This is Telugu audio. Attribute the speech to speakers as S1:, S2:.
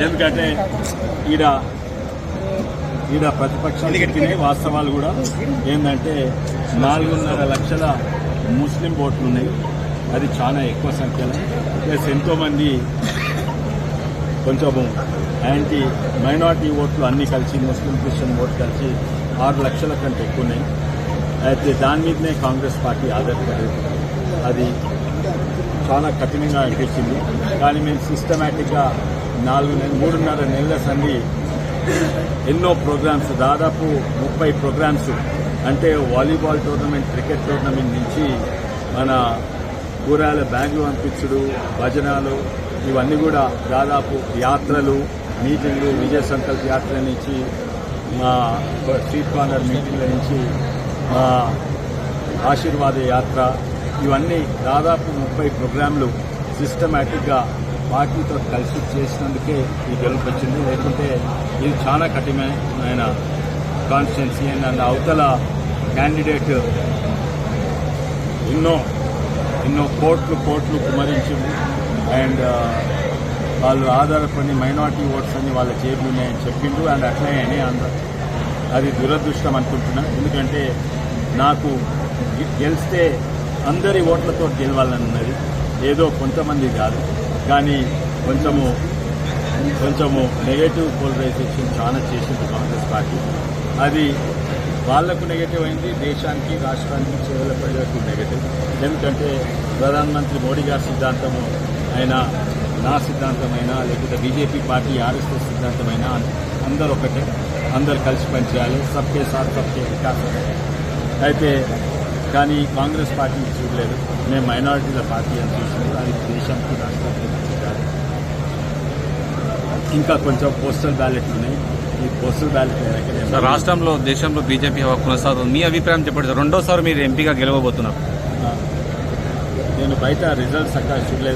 S1: ఎందుకంటే ఈడ ప్రతిపక్షాలు చెప్పినాయి వాస్తవాలు కూడా ఏంటంటే 4.5 లక్షల ముస్లిం ఓట్లు ఉన్నాయి. అది చాలా ఎక్కువ సంఖ్యలో. ప్లస్ ఎంతోమంది కొంచెము యాంటీ మైనార్టీ ఓట్లు అన్నీ కలిసి ముస్లిం క్రిస్టియన్ ఓట్లు కలిసి 6 లక్షల కంటే ఎక్కువ ఉన్నాయి. అయితే దాని మీదనే కాంగ్రెస్ పార్టీ ఆధారపడేది. అది చాలా కఠినంగా అనిపించింది. కానీ మేము సిస్టమేటిక్గా 3.5 నెలల సంది ఎన్నో ప్రోగ్రామ్స్, దాదాపు 30 ప్రోగ్రామ్స్, అంటే వాలీబాల్ టోర్నమెంట్, క్రికెట్ టోర్నమెంట్ నుంచి మన కూరగాయల బ్యాగులు పంపించుడు, భజనాలు, ఇవన్నీ కూడా దాదాపు యాత్రలు, మీటింగ్లు, విజయ సంకల్ప యాత్ర నుంచి మా స్ట్రీట్ కార్నర్ మీటింగ్ల నుంచి మా ఆశీర్వాద యాత్ర, ఇవన్నీ దాదాపు 30 ప్రోగ్రాంలు సిస్టమేటిక్గా పార్టీతో కలిసి చేసినందుకే ఈ గెలుపు వచ్చింది. లేకుంటే ఇది చాలా కఠినమైన కాన్స్టిట్యున్సీ అండ్ అవతల క్యాండిడేట్ ఎన్నో కోట్లు కుమరించింది. అండ్ వాళ్ళు ఆధారపడి మైనార్టీ ఓట్స్ అని వాళ్ళ జేబులు ఉన్నాయని చెప్పిండు. అండ్ అట్లనే అని అది దురదృష్టం అనుకుంటున్నాను. ఎందుకంటే నాకు గెలిస్తే అందరి ఓట్లతో గెలవాలన్నది, ఏదో కొంతమంది కాదు. కానీ కొంచెము నెగటివ్ పోలరైజేషన్ చాలా చేసింది కాంగ్రెస్ పార్టీ. అది వాళ్లకు నెగటివ్ అయింది, దేశానికి, రాష్ట్రానికి, చేవల ప్రజలకు నెగటివ్. ఎందుకంటే ప్రధానమంత్రి మోడీ గారి సిద్ధాంతము అయినా, నా సిద్ధాంతమైనా, లేకపోతే బీజేపీ పార్టీ ఆర్ఎస్ఎస్ సిద్ధాంతమైనా అందరూ ఒకటే, అందరు కలిసి పనిచేయాలి, సబ్కే సాత్ సబ్కే వికాస్. అయితే కానీ కాంగ్రెస్ పార్టీ చూడలేదు, మేము మైనారిటీల పార్టీ అని చూసినారు. అది దేశానికి, రాష్ట్రానికి కాదు. ఇంకా కొంచెం పోస్టల్ బ్యాలెట్ ఉన్నాయి. ఈ పోస్టల్ బ్యాలెట్
S2: రాష్ట్రంలో, దేశంలో బీజేపీ కొనసాగుతుంది. మీ అభిప్రాయం చెప్పండి. రెండోసారి మీరు ఎంపీగా గెలవబోతున్నారు.
S1: నేను బయట రిజల్ట్స్ అక్కడ చూడలేదు.